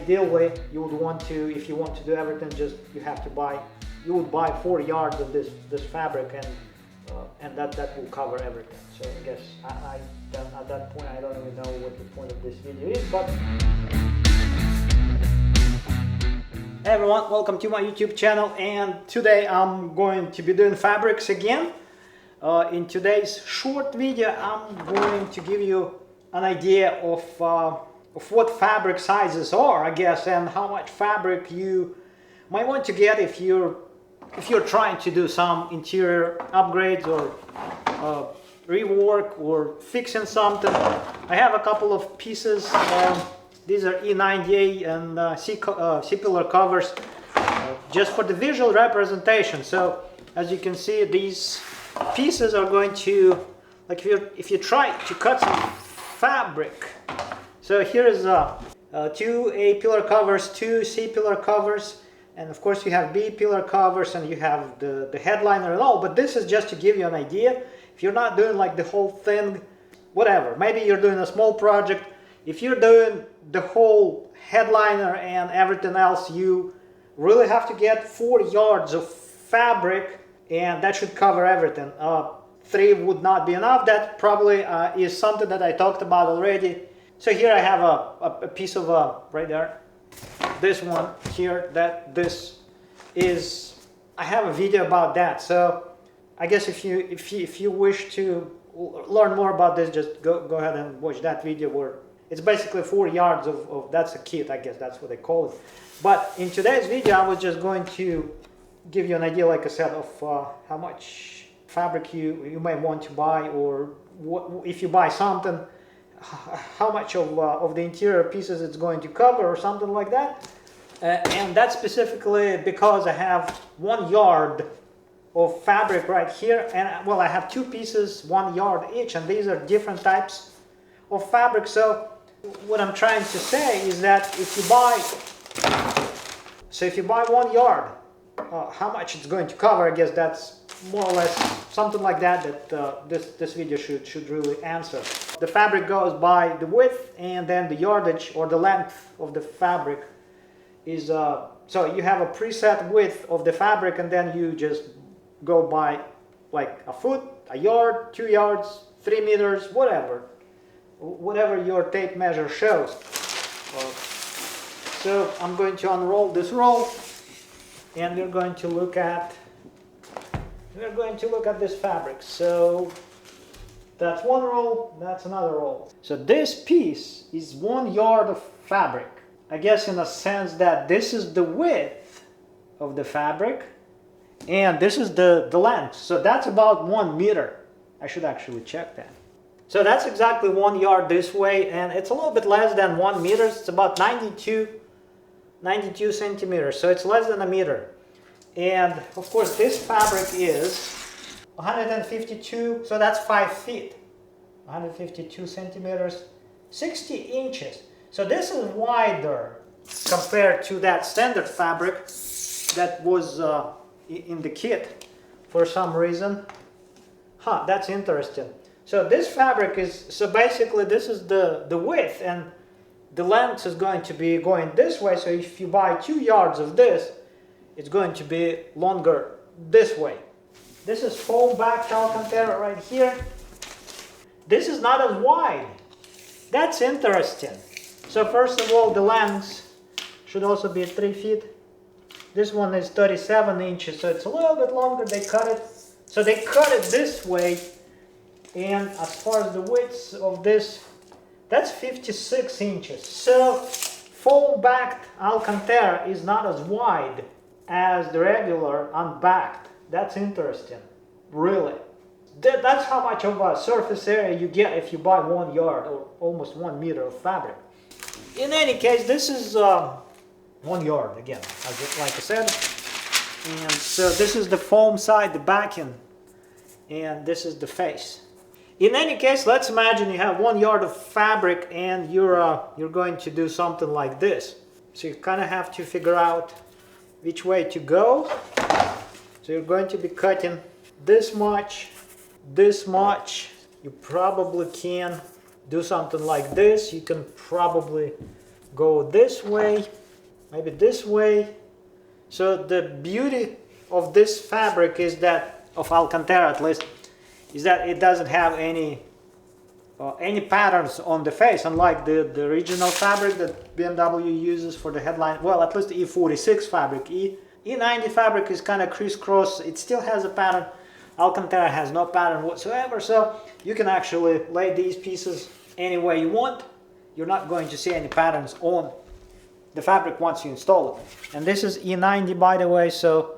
ideally you would want to, if you want to do everything, just you would buy 4 yards of this fabric, and that will cover everything. So I guess at that point I don't even know what the point of this video is, but hey everyone, welcome to my YouTube channel, and today I'm going to be doing fabrics again. In today's short video I'm going to give you an idea of what fabric sizes are, I guess, and how much fabric you might want to get if you're trying to do some interior upgrades or rework or fixing something. I have a couple of pieces. These are E90A and C-pillar covers, just for the visual representation. So as you can see, these pieces are going to, like, if you try to cut some fabric. So here is 2 A-pillar covers, 2 C-pillar covers, and of course you have B-pillar covers, and you have the headliner and all. But this is just to give you an idea. If you're not doing like the whole thing, whatever, maybe you're doing a small project. If you're doing the whole headliner and everything else, you really have to get 4 yards of fabric, and that should cover everything. 3 would not be enough. That probably is something that I talked about already. So here I have a piece of right there. This one here, I have a video about that. So I guess if you wish to learn more about this, just go ahead and watch that video, where it's basically 4 yards of that's a kit, I guess that's what they call it. But in today's video I was just going to give you an idea, like I said, of how much fabric you may want to buy, or if you buy something, how much of the interior pieces it's going to cover, or something like that. And that's specifically because I have 1 yard of fabric right here, and well, I have 2 pieces 1 yard each, and these are different types of fabric. So what I'm trying to say is that if you buy 1 yard, how much it's going to cover, I guess that's more or less something like that this video should really answer. The fabric goes by the width, and then the yardage or the length of the fabric is so you have a preset width of the fabric, and then you just go by like a foot, a yard, 2 yards, 3 meters, whatever your tape measure shows. So I'm going to unroll this roll, and we're going to look at this fabric. So that's one roll, that's another roll. So this piece is 1 yard of fabric. I guess in a sense that this is the width of the fabric, and this is the length. So that's about 1 meter. I should actually check that. So that's exactly 1 yard this way, and it's a little bit less than 1 meter. It's about 92 centimeters, so it's less than a meter. And of course this fabric is 152, so that's 5 feet, 152 centimeters, 60 inches. So this is wider compared to that standard fabric that was in the kit for some reason. That's interesting. So this fabric is, so basically this is the width, and the length is going to be going this way. So if you buy 2 yards of this, it's going to be longer this way. This is foam backed Alcantara right here. This is not as wide. That's interesting. So first of all, the length should also be 3 feet. This one is 37 inches, so it's a little bit longer. They cut it. So they cut it this way. And as far as the width of this, that's 56 inches. So foam backed Alcantara is not as wide as the regular unbacked. That's interesting, really. That's how much of a surface area you get if you buy 1 yard or almost 1 meter of fabric. In any case, this is 1 yard again, like I said. And so this is the foam side, the backing, and this is the face. In any case, let's imagine you have 1 yard of fabric, and you're going to do something like this. So you kind of have to figure out which way to go. So you're going to be cutting this much. You probably can do something like this. You can probably go this way, maybe this way. So the beauty of this fabric is that, of Alcantara at least, is that it doesn't have any patterns on the face, unlike the original fabric that BMW uses for the headline. Well, at least the E46 fabric. E90 fabric is kind of crisscross. It still has a pattern. Alcantara has no pattern whatsoever, so you can actually lay these pieces any way you want. You're not going to see any patterns on the fabric once you install it. And this is E90, by the way, so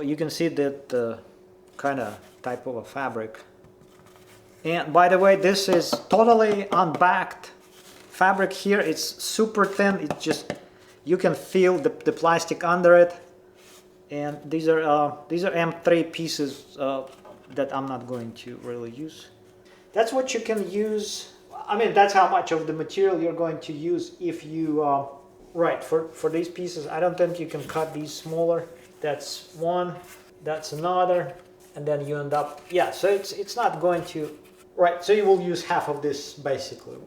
you can see that kind of type of a fabric. And by the way, this is totally unbacked fabric here. It's super thin. It's just, you can feel the plastic under it. And these are M3 pieces that I'm not going to really use. That's what you can use. I mean, that's how much of the material you're going to use if you, right, for these pieces. I don't think you can cut these smaller. That's one, that's another, and then you end up, yeah, so it's not going to, right, so you will use half of this basically,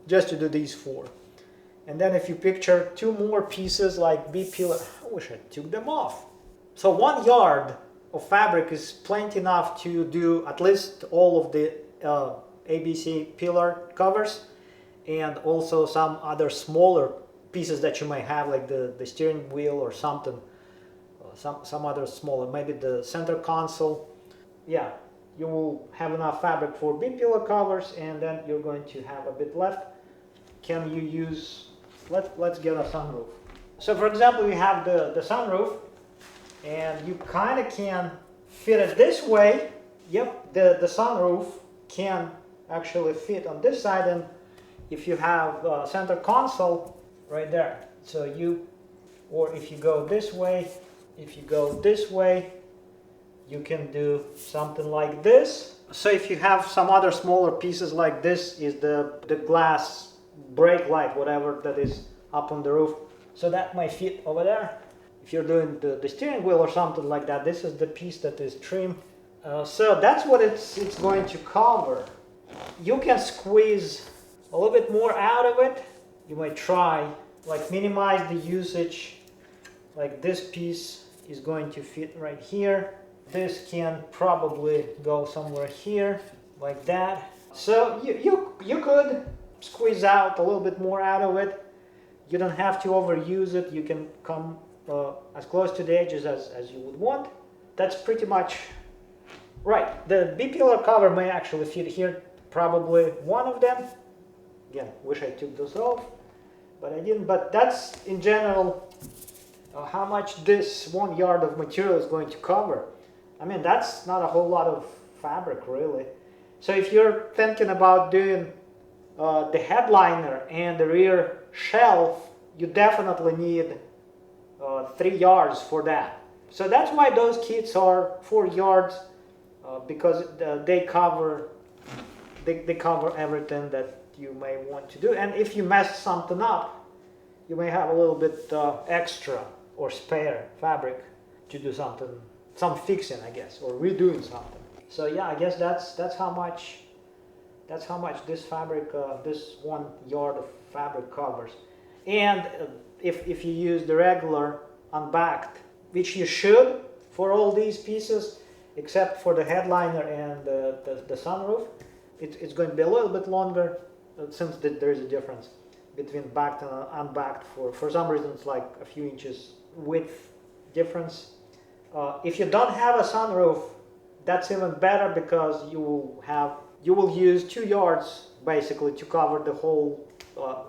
just to do these four. And then if you picture two more pieces like B pillar, I wish I took them off. So 1 yard of fabric is plenty enough to do at least all of the ABC pillar covers, and also some other smaller pieces that you might have, like the steering wheel or something, some other smaller, maybe the center console. Yeah, you will have enough fabric for B pillar covers, and then you're going to have a bit left. Can you use, let's get a sunroof. So for example, you have the sunroof, and you kind of can fit it this way. Yep, the sunroof can actually fit on this side, and if you have center console right there, so you, or if you go this way, you can do something like this. So if you have some other smaller pieces, like this is the glass brake light, whatever that is up on the roof, so that might fit over there. If you're doing the steering wheel or something like that, this is the piece that is trim. So that's what it's going to cover. You can squeeze a little bit more out of it. You might try, like, minimize the usage. Like this piece is going to fit right here. This can probably go somewhere here, like that. So you could squeeze out a little bit more out of it. You don't have to overuse it. You can come as close to the edges as you would want. That's pretty much right. The B pillar cover may actually fit here, probably one of them. Again, wish I took those off, but I didn't. But that's in general how much this 1 yard of material is going to cover. I mean, that's not a whole lot of fabric really. So if you're thinking about doing the headliner and the rear shelf, you definitely need 3 yards for that. So that's why those kits are 4 yards, because they cover everything that you may want to do. And if you mess something up, you may have a little bit extra or spare fabric to do some fixing, I guess, or redoing something. So yeah, I guess that's how much this fabric, this 1 yard of fabric covers. And if you use the regular unbacked, which you should for all these pieces, except for the headliner and the sunroof, it's going to be a little bit longer, since there is a difference between backed and unbacked. For some reason, it's like a few inches width difference. If you don't have a sunroof, that's even better, because you will use 2 yards basically to cover the whole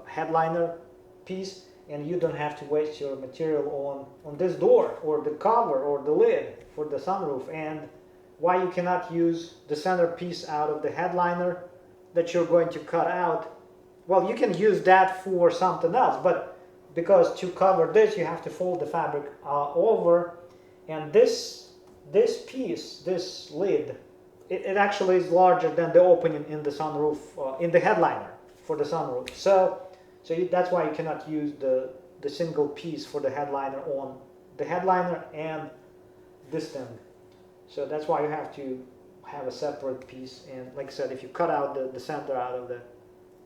headliner piece, and you don't have to waste your material on this door or the cover or the lid for the sunroof. And why you cannot use the center piece out of the headliner that you're going to cut out, well, you can use that for something else, but because to cover this you have to fold the fabric over, and this piece, this lid, it actually is larger than the opening in the sunroof, in the headliner for the sunroof. So that's why you cannot use the single piece for the headliner on the headliner and this thing. So that's why you have to have a separate piece. And like I said, if you cut out the center out of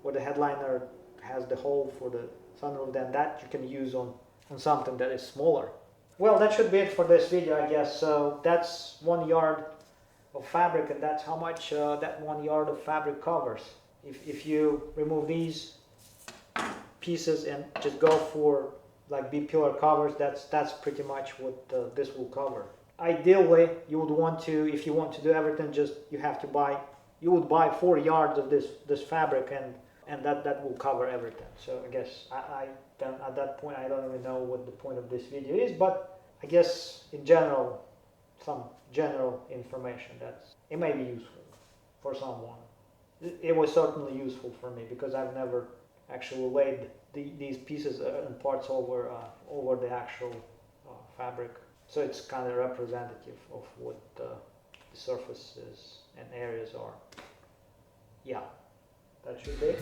where the headliner has the hole for the sunroof, then that you can use on something that is smaller. Well, that should be it for this video, I guess. So that's 1 yard of fabric, and that's how much that 1 yard of fabric covers. If you remove these pieces and just go for like B-pillar covers, that's pretty much what this will cover. Ideally, you would want to, if you want to do everything, you would buy 4 yards of this fabric, and that will cover everything. So I guess I then at that point I don't even know what the point of this video is, but I guess in general, some general information it may be useful for someone. It was certainly useful for me because I've never actually laid these pieces and parts over the actual fabric. So it's kind of representative of what the surfaces and areas are. Yeah, that should be it.